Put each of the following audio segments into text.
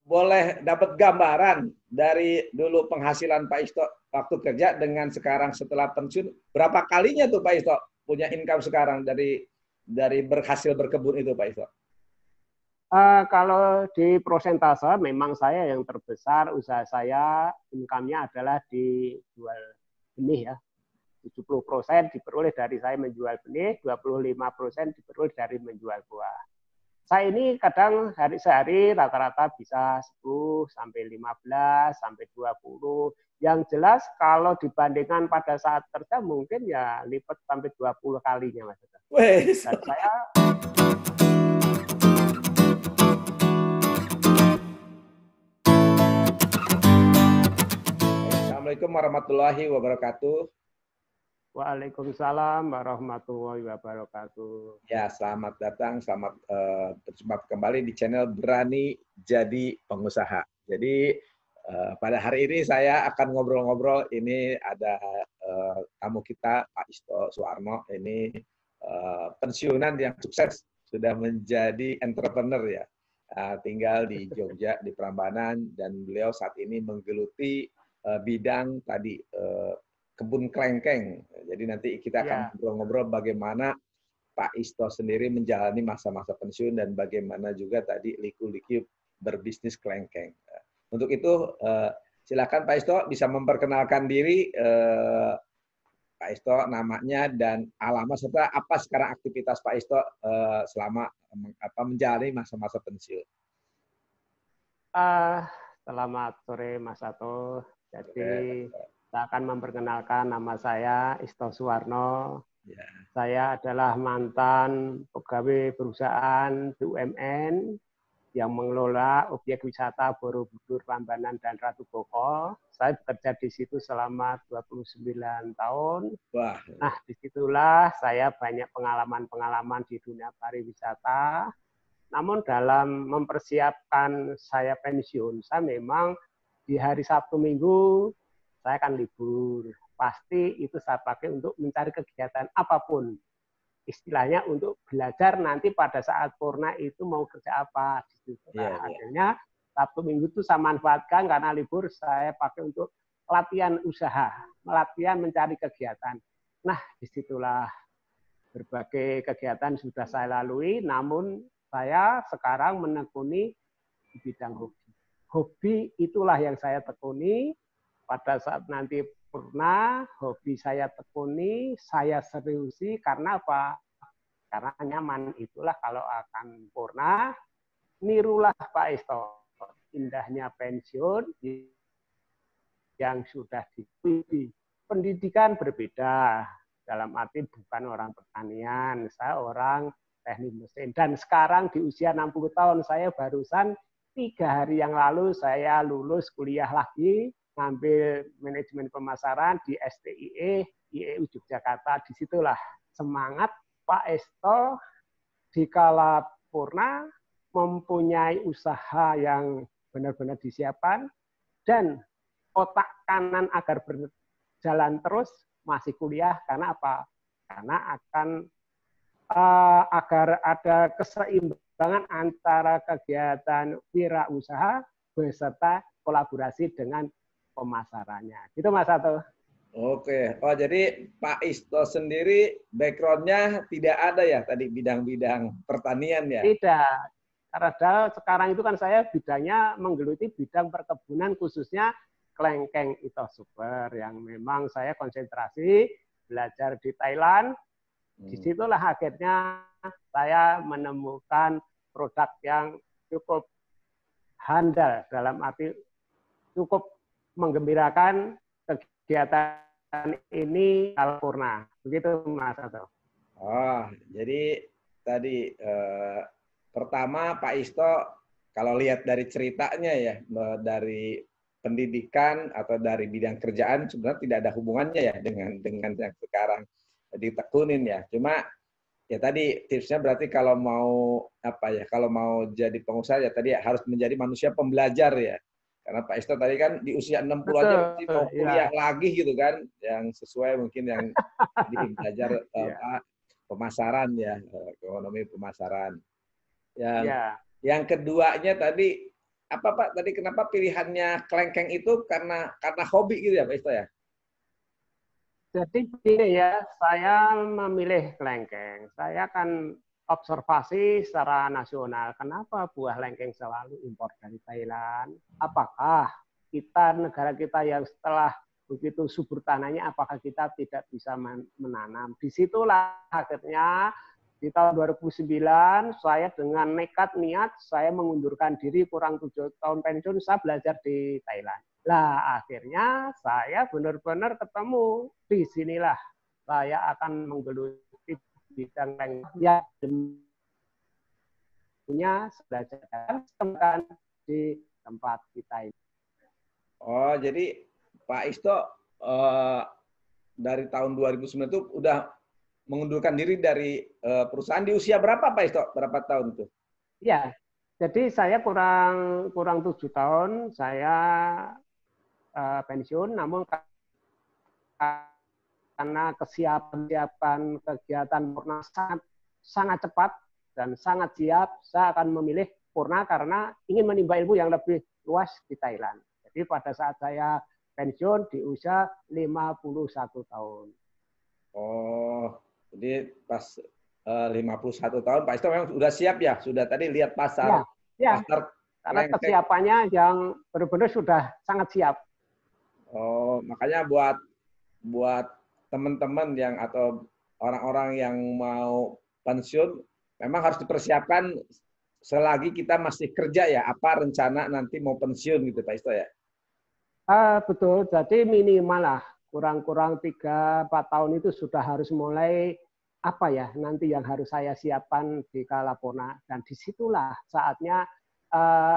boleh dapat gambaran dari dulu penghasilan Pak Isto waktu kerja dengan sekarang setelah pensiun, berapa kalinya tuh Pak Isto punya income sekarang dari berhasil berkebun itu Pak Isto? Kalau di prosentase memang saya yang terbesar usaha saya income-nya adalah di jual benih ya. 70% diperoleh dari saya menjual benih, 25% diperoleh dari menjual buah. Saya ini kadang sehari rata-rata bisa 10 sampai 15 sampai 20. Yang jelas kalau dibandingkan pada saat kerja mungkin ya lipat sampai 20 kalinya Mas. Dan saya Assalamualaikum warahmatullahi wabarakatuh. Waalaikumsalam warahmatullahi wabarakatuh. Ya, selamat datang, selamat berjumpa kembali di channel Berani Jadi Pengusaha. Jadi pada hari ini saya akan ngobrol-ngobrol. Ini ada tamu kita, Pak Isto Suwarno. Ini pensiunan yang sukses, sudah menjadi entrepreneur ya. Tinggal di Jogja, di Prambanan, dan beliau saat ini menggeluti bidang tadi kebun kelengkeng. Jadi nanti kita akan ngobrol-ngobrol bagaimana Pak Isto sendiri menjalani masa-masa pensiun dan bagaimana juga tadi liku-liku berbisnis kelengkeng. Untuk itu silakan Pak Isto bisa memperkenalkan diri, Pak Isto namanya dan alamat serta apa sekarang aktivitas Pak Isto selama menjalani masa-masa pensiun. Selamat sore Mas Ato. Jadi saya akan memperkenalkan nama saya Isto Suwarno. Ya. Saya adalah mantan pegawai perusahaan BUMN yang mengelola objek wisata Borobudur, Prambanan, dan Ratu Boko. Saya bekerja di situ selama 29 tahun. Wah. Nah, disitulah saya banyak pengalaman-pengalaman di dunia pariwisata. Namun dalam mempersiapkan saya pensiun, saya memang di hari Sabtu Minggu saya akan libur. Pasti itu saya pakai untuk mencari kegiatan apapun. Istilahnya untuk belajar nanti pada saat purna itu mau kerja apa. Akhirnya Sabtu Minggu itu saya manfaatkan karena libur saya pakai untuk latihan usaha, latihan mencari kegiatan. Nah, disitulah berbagai kegiatan sudah saya lalui, namun saya sekarang menekuni di bidang hobi. Hobi itulah yang saya tekuni. Pada saat nanti purna, hobi saya tekuni, saya seriusi. Karena apa? Karena nyaman itulah kalau akan purna. Nirulah Pak Isto. Indahnya pensiun yang sudah dipilih. Pendidikan berbeda. Dalam arti bukan orang pertanian. Saya orang teknik mesin. Dan sekarang di usia 60 tahun, saya barusan 3 hari yang lalu saya lulus kuliah lagi, ngambil manajemen pemasaran di STIE, IEU Yogyakarta. Disitulah semangat Pak Isto di kala purna mempunyai usaha yang benar-benar disiapkan dan otak kanan agar berjalan terus masih kuliah. Karena apa? Karena akan agar ada keseimbangan antara kegiatan wirausaha beserta kolaborasi dengan pemasarannya. Gitu Mas Ato. Oke. Oh, jadi Pak Isto sendiri background-nya tidak ada ya tadi bidang-bidang pertanian ya? Tidak. Karena sekarang itu kan saya bidangnya menggeluti bidang perkebunan khususnya kelengkeng Itosuper yang memang saya konsentrasi belajar di Thailand. Disitulah akhirnya saya menemukan produk yang cukup handal dalam arti cukup menggembirakan kegiatan ini kalau purna. Begitu Mas Ato. Oh, jadi tadi pertama Pak Isto kalau lihat dari ceritanya ya, dari pendidikan atau dari bidang kerjaan sebenarnya tidak ada hubungannya ya dengan yang sekarang ditekunin ya. Cuma ya tadi tipsnya berarti kalau mau kalau mau jadi pengusaha ya tadi harus menjadi manusia pembelajar ya. Karena Pak Isto tadi kan di usia 60 aja masih mau kuliah lagi gitu kan, yang sesuai mungkin yang di belajar pemasaran ya, ekonomi pemasaran. Yang keduanya tadi apa Pak tadi kenapa pilihannya kelengkeng itu karena hobi gitu ya Pak Isto ya? Jadi gini ya, saya memilih kelengkeng. Saya kan observasi secara nasional. Kenapa buah lengkeng selalu impor dari Thailand? Apakah negara kita yang setelah begitu subur tanahnya, apakah kita tidak bisa menanam? Disitulah akhirnya di tahun 2009 saya dengan nekat niat saya mengundurkan diri kurang 7 tahun pensiun, saya belajar di Thailand. Lah akhirnya saya benar-benar ketemu di sinilah saya akan menggeluti bidang yang punya belajar di tempat kita ini. Oh, jadi Pak Isto dari tahun 2009 itu udah mengundurkan diri dari perusahaan di usia berapa Pak Isto? Berapa tahun tuh? Ya, jadi saya kurang 7 tahun saya pensiun, namun karena kesiapan kegiatan Purna sangat cepat dan sangat siap, saya akan memilih Purna karena ingin menimba ilmu yang lebih luas di Thailand. Jadi pada saat saya pensiun di usia 51 tahun. Oh, jadi pas 51 tahun Pak Isto memang sudah siap ya? Sudah tadi lihat pasar. Ya, pasar karena kesiapannya yang benar-benar sudah sangat siap. Oh, makanya buat teman-teman yang atau orang-orang yang mau pensiun memang harus dipersiapkan selagi kita masih kerja ya. Apa rencana nanti mau pensiun gitu Pak Isto ya? Betul, jadi minimal lah kurang-kurang 3-4 tahun itu sudah harus mulai apa ya nanti yang harus saya siapkan di kala Purna, dan disitulah saatnya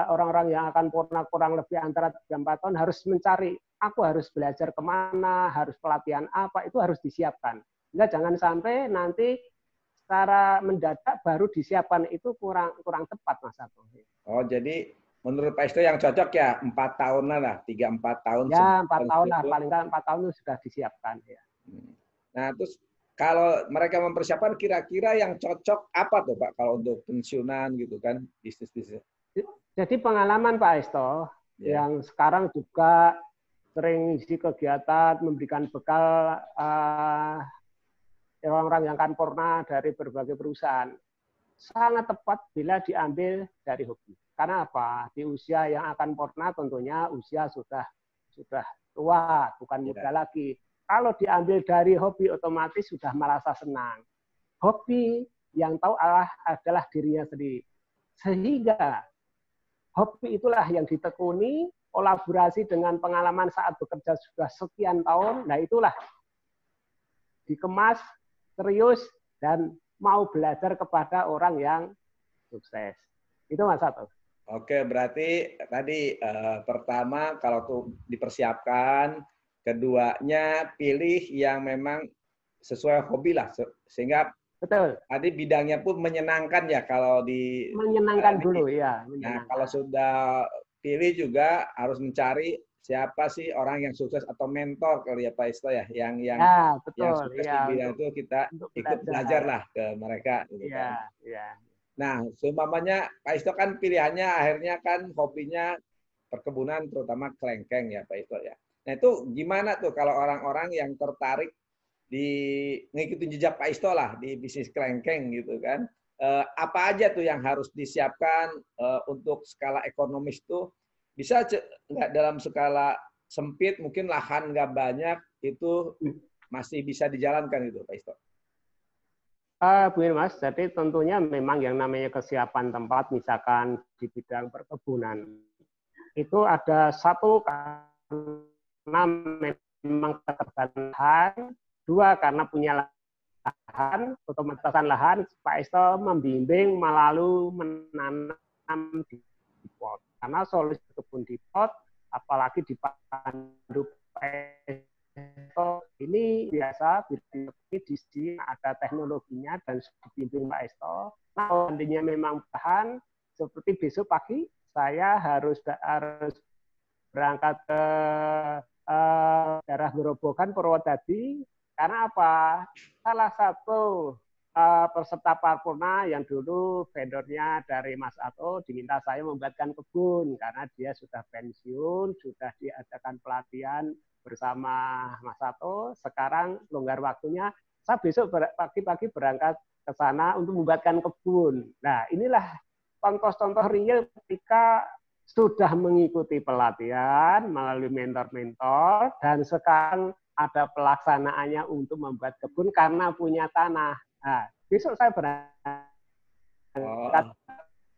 orang-orang yang akan Purna kurang lebih antara 3-4 tahun harus mencari, aku harus belajar kemana, harus pelatihan apa, itu harus disiapkan. Enggak, jangan sampai nanti secara mendadak baru disiapkan, itu kurang tepat Mas Agung. Oh, jadi menurut Pak Isto yang cocok ya 4 tahunan lah, 3-4 tahun. Ya, 4 tahun lah, paling nggak 4 tahun itu sudah disiapkan. Ya. Nah, terus kalau mereka mempersiapkan kira-kira yang cocok apa tuh Pak kalau untuk pensiunan gitu kan, bisnis-bisnis? Jadi pengalaman Pak Esto, yang sekarang juga sering isi kegiatan memberikan bekal orang-orang yang akan Purna dari berbagai perusahaan, sangat tepat bila diambil dari hobi. Karena apa? Di usia yang akan Purna tentunya usia sudah tua, bukan muda lagi. Kalau diambil dari hobi otomatis sudah merasa senang. Hobi yang tahu Allah adalah dirinya sendiri. Sehingga hobi itulah yang ditekuni, kolaborasi dengan pengalaman saat bekerja sudah sekian tahun, nah itulah dikemas, serius, dan mau belajar kepada orang yang sukses. Itu Mas Sato. Oke, berarti tadi pertama kalau tuh dipersiapkan, keduanya pilih yang memang sesuai hobi lah, sehingga betul. Tadi bidangnya pun menyenangkan ya kalau di menyenangkan dulu ya. Nah, kalau sudah pilih juga harus mencari siapa sih orang yang sukses atau mentor kali ya Pak Isto ya, yang betul, sukses ya, di bidang itu kita ikut belajar lah ke mereka gitu kan. Nah, seumpamanya Pak Isto kan pilihannya akhirnya kan hobinya perkebunan terutama kelengkeng ya Pak Isto ya. Nah, itu gimana tuh kalau orang-orang yang tertarik di ngikutin jejak Pak Isto lah di bisnis kelengkeng gitu kan. Apa aja tuh yang harus disiapkan untuk skala ekonomis tuh bisa nggak dalam skala sempit mungkin lahan nggak banyak itu masih bisa dijalankan gitu Pak Isto. Begini Mas, jadi tentunya memang yang namanya kesiapan tempat, misalkan di bidang perkebunan, itu ada satu karena memang keterbatasan lahan, dua karena punya lahan, keterbatasan lahan, Pak Isto membimbing melalui menanam di pot. Karena solusi kebun di pot, apalagi dipandu Pak Isto, ini biasa di sini ada teknologinya dan dibimbing Pak Isto. Nah, seandainya memang bahan seperti besok pagi saya harus berangkat ke daerah Gerobokan Purwodadi karena apa? Salah satu peserta parpurna yang dulu vendornya dari Mas Ato diminta saya membuatkan kebun karena dia sudah pensiun, sudah diadakan pelatihan bersama Mas Ato. Sekarang longgar waktunya, saya besok pagi-pagi berangkat ke sana untuk membuatkan kebun. Nah, inilah contoh-contoh real ketika sudah mengikuti pelatihan melalui mentor-mentor dan sekarang ada pelaksanaannya untuk membuat kebun karena punya tanah. Nah, besok saya berangkat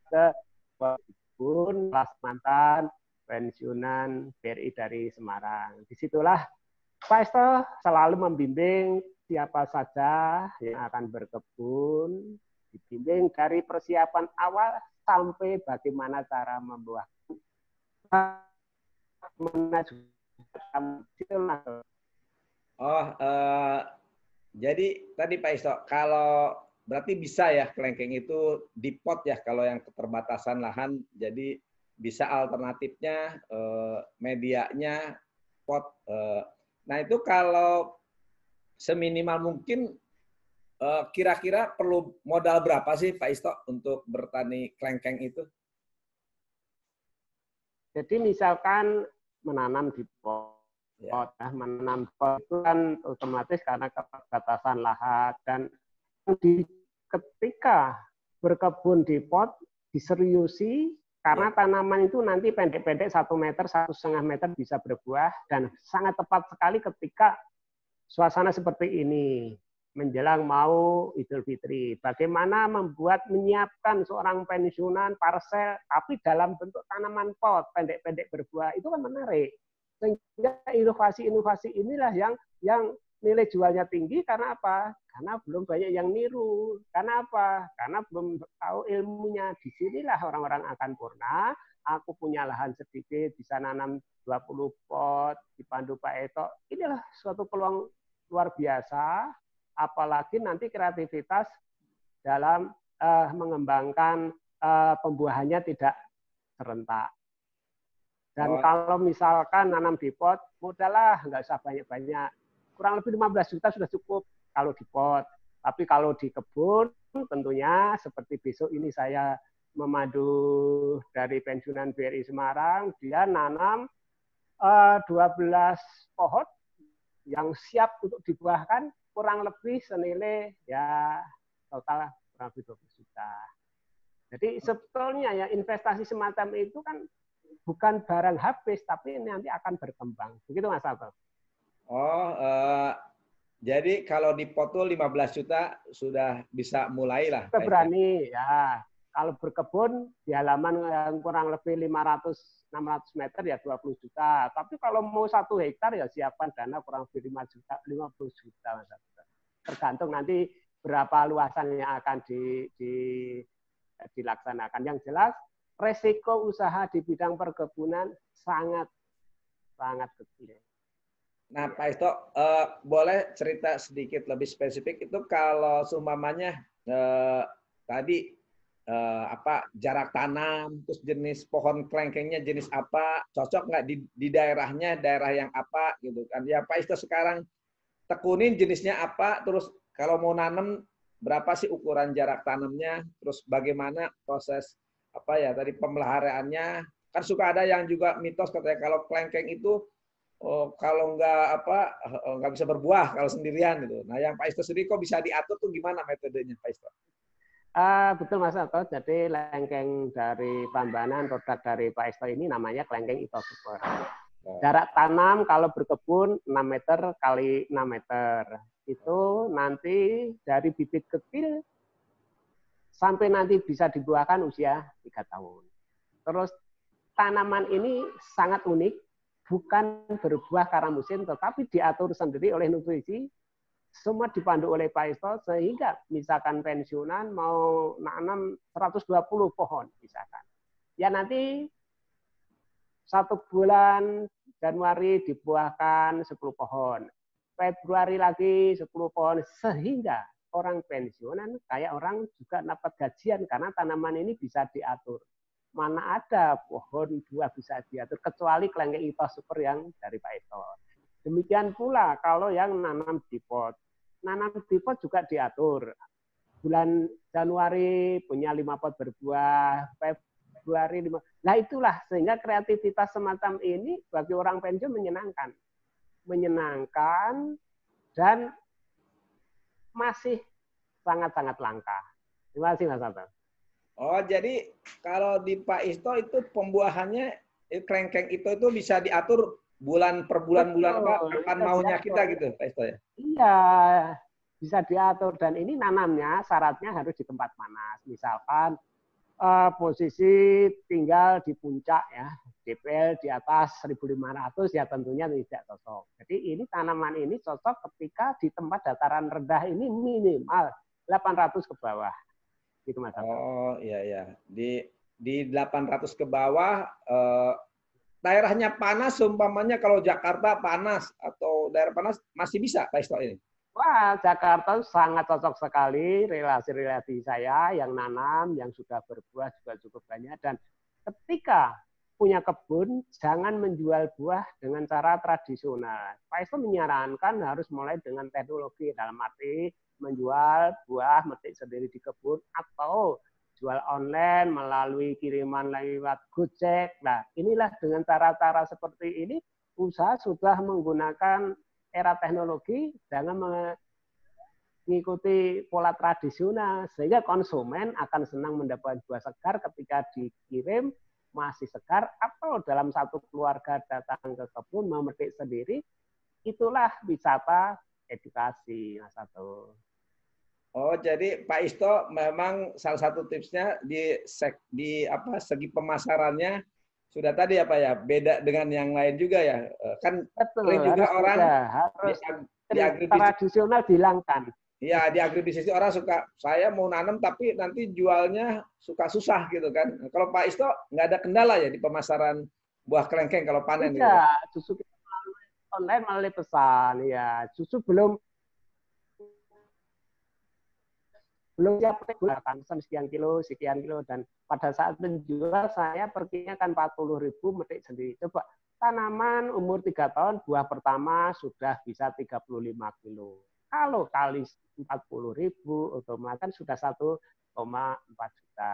ke kebun kelas mantan pensiunan BRI dari Semarang. Disitulah Pak Esto selalu membimbing siapa saja yang akan berkebun, dibimbing dari persiapan awal sampai bagaimana cara membuah. Oh, jadi tadi Pak Isto, kalau berarti bisa ya kelengkeng itu di pot ya kalau yang keterbatasan lahan, jadi bisa alternatifnya medianya pot. Nah itu kalau seminimal mungkin kira-kira perlu modal berapa sih Pak Isto untuk bertani kelengkeng itu? Jadi misalkan menanam di pot, menanam pot itu kan otomatis karena keterbatasan lahan dan ketika berkebun di pot diseriusi karena tanaman itu nanti pendek-pendek 1 meter, 1,5 meter bisa berbuah dan sangat tepat sekali ketika suasana seperti ini menjelang mau Idul Fitri. Bagaimana menyiapkan seorang pensiunan parsel tapi dalam bentuk tanaman pot pendek-pendek berbuah itu kan menarik. Sehingga inovasi-inovasi inilah yang nilai jualnya tinggi karena apa? Karena belum banyak yang niru. Karena apa? Karena belum tahu ilmunya. Disinilah orang-orang akan purna. Aku punya lahan sedikit, bisa nanam 20 pot, dipandu Pak Eto. Inilah suatu peluang luar biasa. Apalagi nanti kreativitas dalam mengembangkan pembuahannya tidak serentak. Dan kalau misalkan nanam di pot, modallah nggak usah banyak-banyak. Kurang lebih 15 juta sudah cukup kalau di pot. Tapi kalau di kebun, tentunya seperti besok ini saya memandu dari pensiunan BRI Semarang, dia nanam 12 pohon yang siap untuk dibuahkan kurang lebih senilai ya total kurang lebih 20 juta. Jadi sebetulnya ya investasi semacam itu kan bukan barang habis, tapi nanti akan berkembang. Begitu Mas Alto. Oh, jadi kalau di pot 15 juta sudah bisa mulai lah. Kita berani ya. Kalau berkebun di halaman yang kurang lebih 500-600 meter ya 20 juta. Tapi kalau mau 1 hektar ya siapkan dana kurang lebih 5 juta, 50 juta. Tergantung nanti berapa luasan yang akan dilaksanakan. Yang jelas resiko usaha di bidang perkebunan sangat kecil. Nah, Pak Isto, boleh cerita sedikit lebih spesifik itu kalau seumpamanya tadi jarak tanam, terus jenis pohon kelengkengnya jenis apa, cocok nggak di daerahnya, daerah yang apa gitu kan? Ya Pak Isto sekarang tekunin jenisnya apa, terus kalau mau nanam berapa sih ukuran jarak tanamnya, terus bagaimana proses tadi pemeliharaannya? Kan suka ada yang juga mitos katanya kalau kelengkeng itu kalau nggak bisa berbuah kalau sendirian gitu. Nah, yang Pak Isto sendiri kok bisa diatur tuh gimana metodenya Pak Isto? Betul Mas Alto, jadi kelengkeng dari Prambanan, produk dari Pak Esto ini namanya kelengkeng Ito Super. Jarak tanam kalau berkebun 6 meter kali 6 meter. Itu nanti dari bibit kecil sampai nanti bisa dibuahkan usia 3 tahun. Terus tanaman ini sangat unik, bukan berbuah karena musim, tetapi diatur sendiri oleh nutrisi. Semua dipandu oleh Pak Esto sehingga misalkan pensiunan mau nanam 120 pohon misalkan. Ya nanti 1 bulan Januari dibuahkan 10 pohon. Februari lagi 10 pohon sehingga orang pensiunan kayak orang juga dapat gajian karena tanaman ini bisa diatur. Mana ada pohon buah bisa diatur kecuali kelengkeng Ito Super yang dari Pak Esto. Demikian pula kalau yang nanam di pot. Nanam di pot juga diatur. bulan Januari punya 5 pot berbuah, Februari 5. Nah itulah sehingga kreativitas semacam ini bagi orang pensiun menyenangkan. Menyenangkan dan masih sangat-sangat langka. Terima kasih Mas Anton. Oh, jadi kalau di Pak Isto itu pembuahannya klengkeng itu bisa diatur bulan per bulan-bulan apa kapan maunya kita gitu, Pak Isto ya? Iya, bisa diatur dan ini nanamnya syaratnya harus di tempat panas. Misalkan posisi tinggal di puncak ya, DPL di atas 1.500 ya tentunya tidak cocok. Jadi ini tanaman ini cocok ketika di tempat dataran rendah ini minimal 800 ke bawah. Gitu Mas. Oh iya ya. Di 800 ke bawah daerahnya panas umpamanya kalau Jakarta panas atau daerah panas masih bisa Pak Isto ini. Wah, Jakarta sangat cocok sekali relasi-relasi saya yang nanam, yang sudah berbuah juga cukup banyak. Dan ketika punya kebun, jangan menjual buah dengan cara tradisional. Pak Isto menyarankan harus mulai dengan teknologi, dalam arti menjual buah metik sendiri di kebun atau jual online melalui kiriman lewat Gojek. Nah, inilah dengan cara-cara seperti ini, usaha sudah menggunakan era teknologi, jangan mengikuti pola tradisional, sehingga konsumen akan senang mendapat buah segar ketika dikirim masih segar, atau dalam satu keluarga datang ke kebun memetik sendiri, itulah wisata edukasi, Mas Ato. Oh, jadi Pak Isto memang salah satu tipsnya di segi pemasarannya sudah tadi apa ya, beda dengan yang lain juga ya. Kan betul, juga orang harus di agribisnis tradisional dihilangkan. Iya, di agribisnis orang suka saya mau nanam tapi nanti jualnya suka susah gitu kan. Kalau Pak Isto nggak ada kendala ya di pemasaran buah kelengkeng kalau panen gitu. Iya, justru kita online melalui pesan ya. Justru belum siap pesan sekian kilo dan pada saat menjual saya perginya kan 40.000 metik sendiri. Coba tanaman umur 3 tahun buah pertama sudah bisa 35 kilo. Kalau kali 40.000 otomatis sudah 1,4 juta.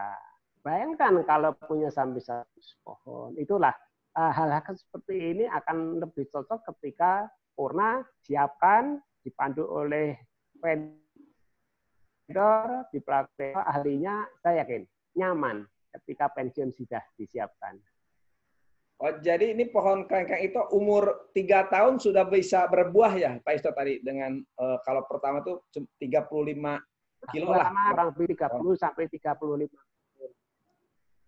Bayangkan kalau punya sampai 100 pohon. Itulah hal-hal seperti ini akan lebih cocok ketika purna siapkan dipandu oleh di praktek ahlinya, saya yakin nyaman ketika pensiun sudah disiapkan. Oh, jadi ini pohon kelengkeng itu umur 3 tahun sudah bisa berbuah ya, Pak Isto tadi dengan kalau pertama tuh 35 kilo lah. Kurang lebih 30 sampai 35.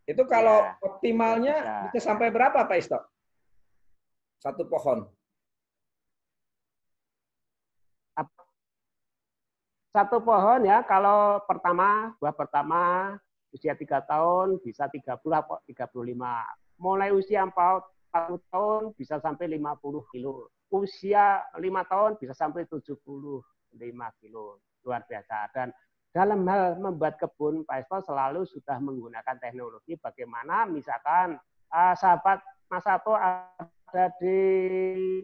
Itu kalau ya, optimalnya bisa sampai berapa, Pak Isto? Satu pohon. Satu pohon ya, kalau buah pertama usia 3 tahun bisa 30 atau 35. Mulai usia 4 tahun bisa sampai 50 kilo. Usia 5 tahun bisa sampai 75 kilo. Luar biasa. Dan dalam hal membuat kebun, Pak Isto selalu sudah menggunakan teknologi bagaimana misalkan sahabat Mas Ato ada di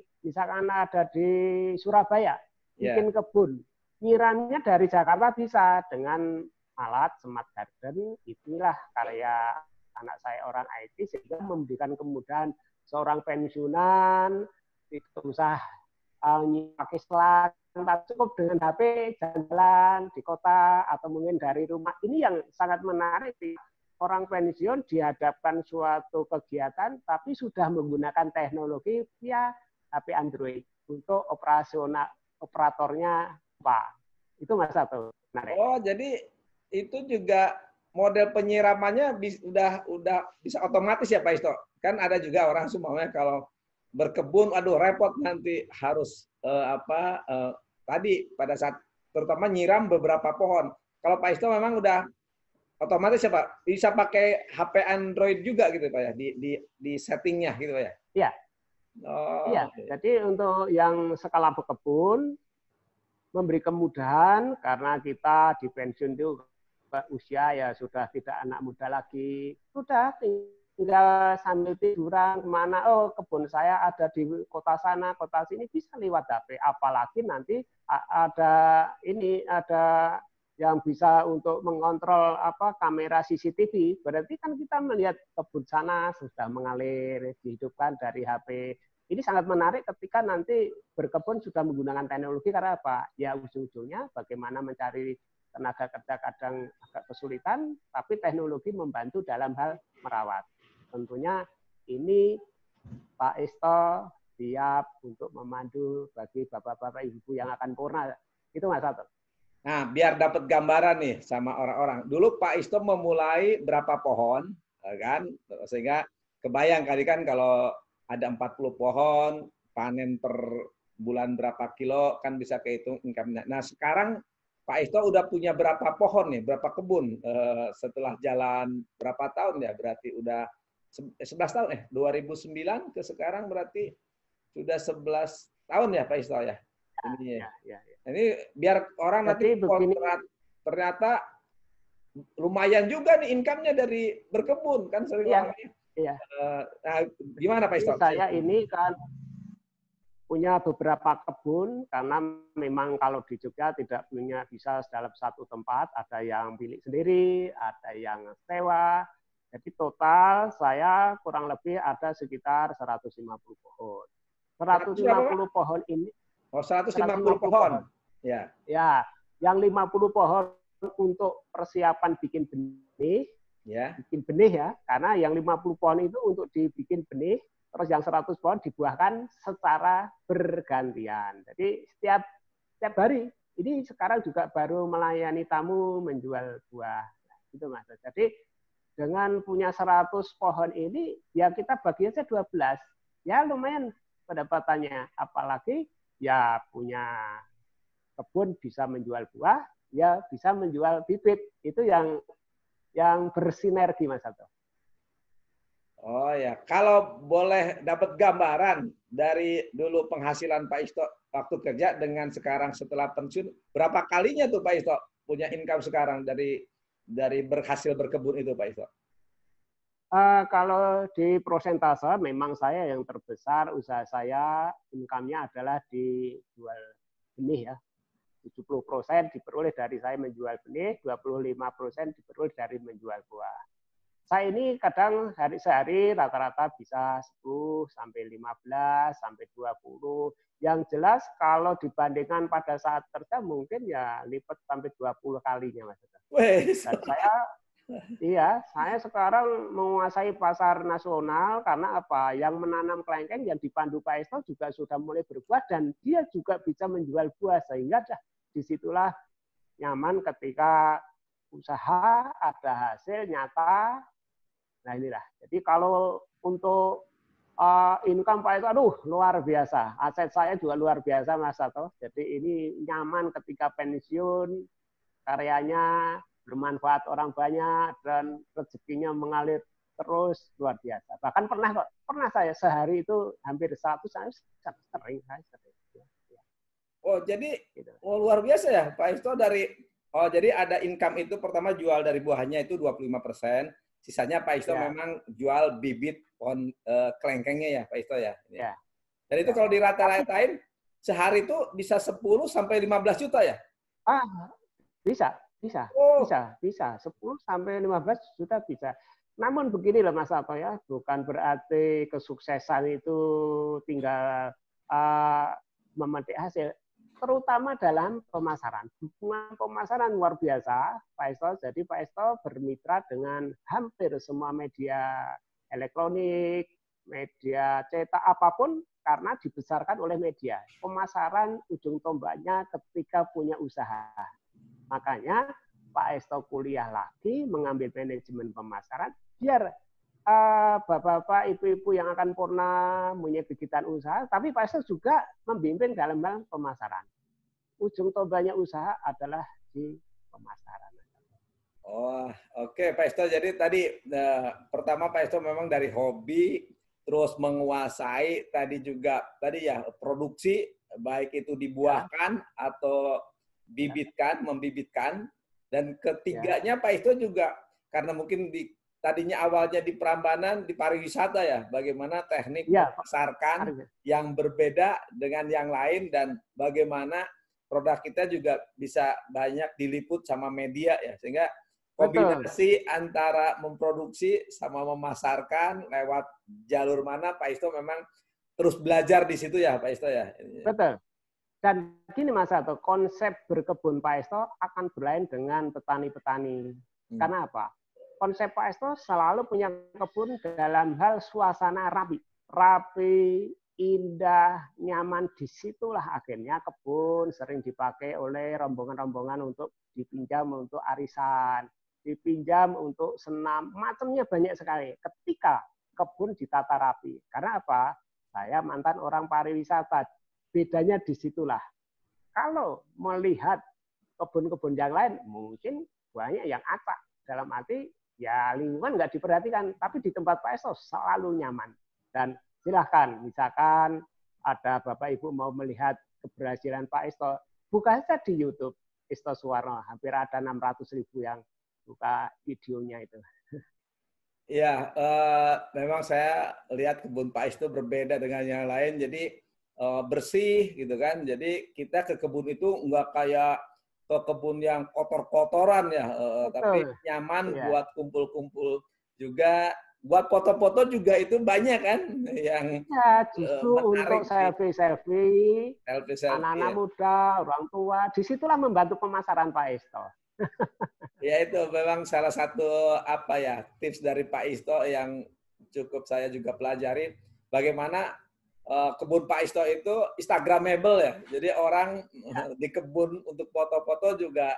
Surabaya, bikin kebun. Nyiramnya dari Jakarta bisa dengan alat smart garden. Inilah karya anak saya orang IT sehingga memberikan kemudahan seorang pensiunan tidak usah pakai selang, cukup dengan HP jalan di kota atau mungkin dari rumah. Ini yang sangat menarik. Orang pensiun dihadapkan suatu kegiatan tapi sudah menggunakan teknologi via HP Android untuk operatornya Pak. Itu Mas Ato. Oh, jadi itu juga model penyiramannya udah bisa otomatis ya Pak Isto. Kan ada juga orang semuanya kalau berkebun, aduh repot nanti harus tadi pada saat terutama nyiram beberapa pohon. Kalau Pak Isto memang udah otomatis ya Pak, bisa pakai HP Android juga gitu Pak ya di settingnya gitu Pak ya. Iya. Oh, iya. Okay. Jadi untuk yang skala berkebun memberi kemudahan karena kita di pensiun itu usia ya sudah tidak anak muda lagi, sudah tinggal sambil tiduran kemana, oh kebun saya ada di kota sana, kota sini, bisa lewat HP. Apalagi nanti ada yang bisa untuk mengontrol kamera CCTV, berarti kan kita melihat kebun sana sudah mengalir, dihidupkan dari HP. Ini sangat menarik ketika nanti berkebun sudah menggunakan teknologi, karena apa? Ya ujung-ujungnya bagaimana mencari tenaga kerja kadang agak kesulitan, tapi teknologi membantu dalam hal merawat. Tentunya ini Pak Isto siap untuk memandu bagi bapak-bapak ibu yang akan purna. Itu Mas Sato. Nah, biar dapat gambaran nih sama orang-orang. Dulu Pak Isto memulai berapa pohon, kan? Sehingga kebayang kali kan kalau ada 40 pohon, panen per bulan berapa kilo, kan bisa kehitung income-nya. Nah, sekarang Pak Isto udah punya berapa pohon nih, berapa kebun setelah jalan berapa tahun ya? Berarti udah 11 tahun 2009 ke sekarang berarti sudah 11 tahun ya Pak Isto ya. Ini biar orang nanti ternyata lumayan juga nih income-nya dari berkebun kan sering orangnya. Iya. Nah, gimana Pak Isto? Saya ini kan punya beberapa kebun karena memang kalau di Jogja tidak punya bisa dalam satu tempat, ada yang milik sendiri, ada yang sewa. Jadi total saya kurang lebih ada sekitar 150 pohon. 150 pohon ini. Oh, 150 pohon. Ya. Ya, yang 50 pohon untuk persiapan bikin benih. Ya. Bikin benih ya, karena yang 50 pohon itu untuk dibikin benih, terus yang 100 pohon dibuahkan secara bergantian. Jadi setiap hari. Ini sekarang juga baru melayani tamu menjual buah. Gitu Mas. Jadi dengan punya 100 pohon ini, ya kita bagi aja 12. Ya lumayan pendapatannya. Apalagi ya punya kebun bisa menjual buah, ya bisa menjual bibit. Itu yang bersinergi Mas Sato. Oh ya, kalau boleh dapat gambaran dari dulu penghasilan Pak Isto waktu kerja dengan sekarang setelah pensiun, berapa kalinya tuh Pak Isto punya income sekarang dari berhasil berkebun itu Pak Isto? Kalau di prosentase memang saya yang terbesar usaha saya income-nya adalah di jual benih ya. 70% diperoleh dari saya menjual benih, 25% diperoleh dari menjual buah. Saya ini kadang sehari rata-rata bisa 10 sampai 15 sampai 20. Yang jelas kalau dibandingkan pada saat kerja mungkin ya lipat sampai 20 kalinya Mas. Dan saya sekarang menguasai pasar nasional karena apa? Yang menanam kelengkeng yang dipandu Pak Isto juga sudah mulai berbuah dan dia juga bisa menjual buah sehingga disitulah nyaman ketika usaha ada hasil nyata. Nah inilah. Jadi kalau untuk income Pak Isto, aduh luar biasa. Aset saya juga luar biasa Mas Sato. Jadi ini nyaman ketika pensiun, karyanya bermanfaat orang banyak dan rezekinya mengalir terus luar biasa. Bahkan pernah saya sehari itu hampir 100 saya sering. Oh, jadi luar biasa ya Pak Isto jadi ada income itu pertama jual dari buahnya itu 25%, sisanya Pak Isto memang jual bibit pohon kelengkengnya ya Pak Isto ya. Ya. Dan itu kalau dirata-ratain sehari itu bisa 10 sampai 15 juta ya? Bisa. 10 sampai 15 juta bisa. Namun begini loh Mas Sato ya, bukan berarti kesuksesan itu tinggal memetik hasil. Terutama dalam pemasaran. Dukungan pemasaran luar biasa, Pak Isto. Jadi Pak Isto bermitra dengan hampir semua media elektronik, media cetak apapun karena dibesarkan oleh media. Pemasaran ujung tombaknya ketika punya usaha. Makanya Pak Isto kuliah lagi mengambil manajemen pemasaran biar bapak-bapak, ibu-ibu yang akan purna punya bikitan usaha, tapi Pak Isto juga membimbing dalam hal pemasaran. Ujung tombaknya usaha adalah di pemasaran. Oh, oke Pak Isto. Jadi tadi pertama Pak Isto memang dari hobi, terus menguasai produksi, baik itu dibuahkan atau membibitkan, dan ketiganya Pak Isto juga karena mungkin tadinya awalnya di Prambanan, di pariwisata ya, bagaimana teknik memasarkan yang berbeda dengan yang lain dan bagaimana produk kita juga bisa banyak diliput sama media ya, sehingga Betul. kombinasi antara memproduksi sama memasarkan lewat jalur mana Pak Isto memang terus belajar di situ ya Pak Isto ya. Betul. Dan gini Mas Sato, konsep berkebun Pak Esto akan berlain dengan petani-petani. Karena apa? Konsep Pak Esto selalu punya kebun dalam hal suasana rapi. Rapi, indah, nyaman. Disitulah akhirnya kebun sering dipakai oleh rombongan-rombongan untuk dipinjam untuk arisan, dipinjam untuk senam, macamnya banyak sekali. Ketika kebun ditata rapi. Karena apa? Saya mantan orang pariwisata. Bedanya disitulah. Kalau melihat kebun-kebun yang lain, mungkin banyak yang acak. Dalam arti, ya lingkungan nggak diperhatikan. Tapi di tempat Pak Esto selalu nyaman. Dan silahkan, misalkan ada Bapak Ibu mau melihat keberhasilan Pak Esto, buka saja di YouTube Isto Suwarno. Hampir ada 600.000 yang buka videonya itu. Ya, memang saya lihat kebun Pak Esto berbeda dengan yang lain. Jadi bersih gitu kan. Jadi kita ke kebun itu nggak kayak ke kebun yang kotor-kotoran ya, tapi nyaman buat kumpul-kumpul juga, buat foto-foto juga itu banyak kan yang ya, justru untuk selfie, anak-anak muda, orang tua, disitulah membantu pemasaran Pak Esto. Ya itu memang salah satu apa ya tips dari Pak Isto yang cukup saya juga pelajari, bagaimana kebun Pak Isto itu Instagramable ya. Jadi orang di kebun untuk foto-foto juga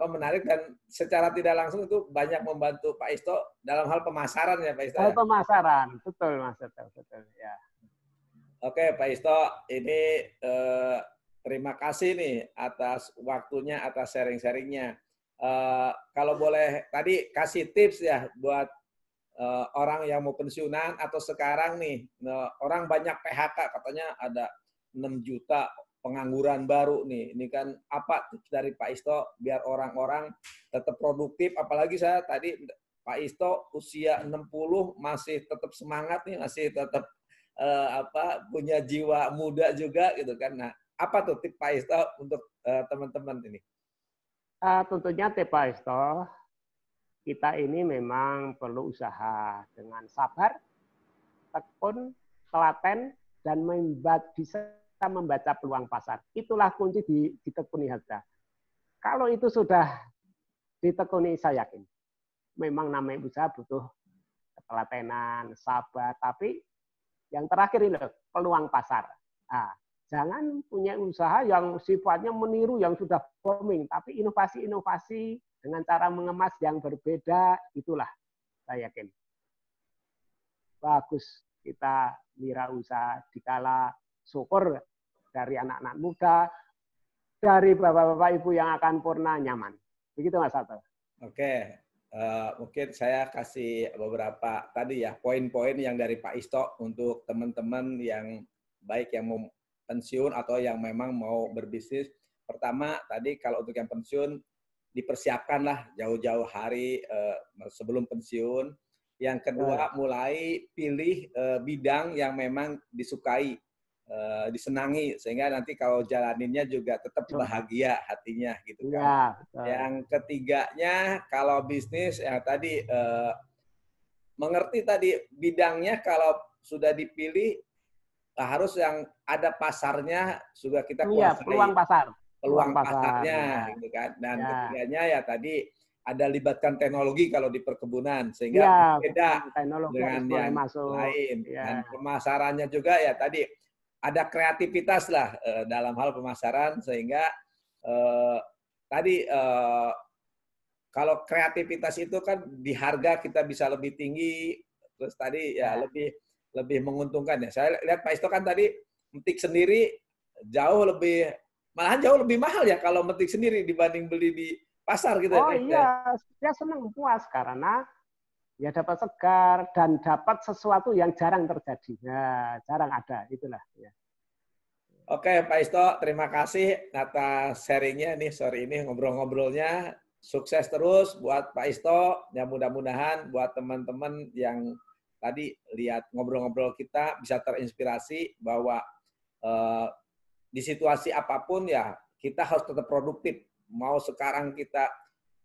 menarik, dan secara tidak langsung itu banyak membantu Pak Isto dalam hal pemasaran ya Pak Isto. Hal pemasaran, betul Mas, betul ya. Oke Pak Isto, ini terima kasih nih atas waktunya, atas sharing-sharingnya. Kalau boleh tadi kasih tips ya buat orang yang mau pensiunan atau sekarang nih, orang banyak PHK, katanya ada 6 juta pengangguran baru nih. Ini kan apa tips dari Pak Isto biar orang-orang tetap produktif, apalagi saya tadi Pak Isto usia 60 masih tetap semangat nih, masih tetap punya jiwa muda juga gitu kan. Nah, apa tuh tips Pak Isto untuk teman-teman ini? Tentunya tips Pak Isto, kita ini memang perlu usaha dengan sabar, tekun, telaten, dan bisa membaca peluang pasar. Itulah kunci ditekuni saja. Kalau itu sudah ditekuni, saya yakin. Memang namanya usaha butuh ketelatenan, sabar, tapi yang terakhir ini peluang pasar. Nah, jangan punya usaha yang sifatnya meniru yang sudah booming, tapi inovasi-inovasi dengan cara mengemas yang berbeda, itulah saya yakin bagus kita wirausaha dikala syukur dari anak-anak muda, dari bapak-bapak ibu yang akan purna nyaman. Begitu Mas Sato. Oke, mungkin saya kasih beberapa tadi ya poin-poin yang dari Pak Isto untuk teman-teman yang baik yang mau pensiun atau yang memang mau berbisnis. Pertama tadi kalau untuk yang pensiun, dipersiapkanlah jauh-jauh hari sebelum pensiun. Yang kedua, mulai pilih bidang yang memang disukai, disenangi, sehingga nanti kalau jalaninnya juga tetap bahagia hatinya gitu kan. Yang ketiganya, kalau bisnis ya tadi mengerti tadi bidangnya, kalau sudah dipilih harus yang ada pasarnya juga kita kuasai. Peluang pasar. Peluang pasarnya gitu kan. Dan ketiganya ya tadi ada libatkan teknologi kalau di perkebunan sehingga beda dengan yang lain. Dan pemasarannya juga ya tadi ada kreativitas lah dalam hal pemasaran, sehingga tadi kalau kreativitas itu kan di harga kita bisa lebih tinggi, terus tadi ya lebih menguntungkan ya. Saya lihat Pak Isto kan tadi metik sendiri malahan jauh lebih mahal ya kalau metik sendiri dibanding beli di pasar gitu. Oh iya, dia senang, puas karena ya dapat segar dan dapat sesuatu yang jarang terjadi. Ya, jarang ada, itulah. Ya. Oke Pak Isto, terima kasih atas sharingnya nih sore ini, ngobrol-ngobrolnya. Sukses terus buat Pak Isto, ya mudah-mudahan buat teman-teman yang tadi lihat ngobrol-ngobrol kita bisa terinspirasi bahwa di situasi apapun ya kita harus tetap produktif. Mau sekarang kita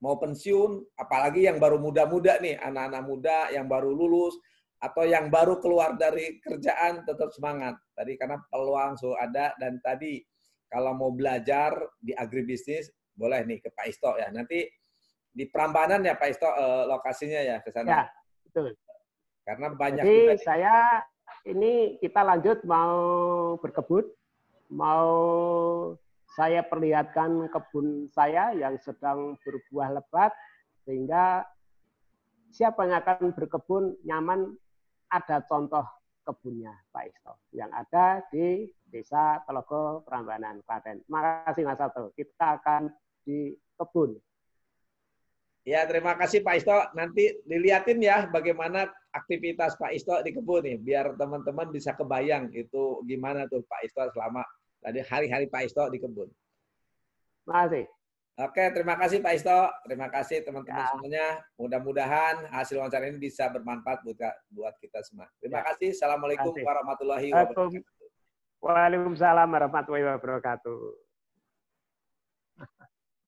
mau pensiun, apalagi yang baru muda-muda nih, anak-anak muda yang baru lulus, atau yang baru keluar dari kerjaan, tetap semangat. Tadi karena peluang sudah ada, dan tadi kalau mau belajar di agribisnis, boleh nih ke Pak Isto ya. Nanti di Prambanan ya Pak Isto lokasinya ya ke sana. Ya, betul. Karena banyak Jadi juga saya ini kita lanjut mau berkebun, mau saya perlihatkan kebun saya yang sedang berbuah lebat, sehingga siapa yang akan berkebun nyaman, ada contoh kebunnya Pak Isto yang ada di Desa Telogo, Prambanan, Klaten. Terima kasih Mas Sato. Kita akan di kebun. Ya, terima kasih Pak Isto. Nanti dilihatin ya bagaimana aktivitas Pak Isto di kebun nih, biar teman-teman bisa kebayang itu gimana tuh Pak Isto selama tadi hari-hari Pak Isto di kebun. Terima kasih. Oke, terima kasih Pak Isto. Terima kasih teman-teman Ya. semuanya. Mudah-mudahan hasil wawancara ini bisa bermanfaat buat kita semua. Terima kasih. Assalamualaikum warahmatullahi wabarakatuh. Waalaikumsalam warahmatullahi wabarakatuh.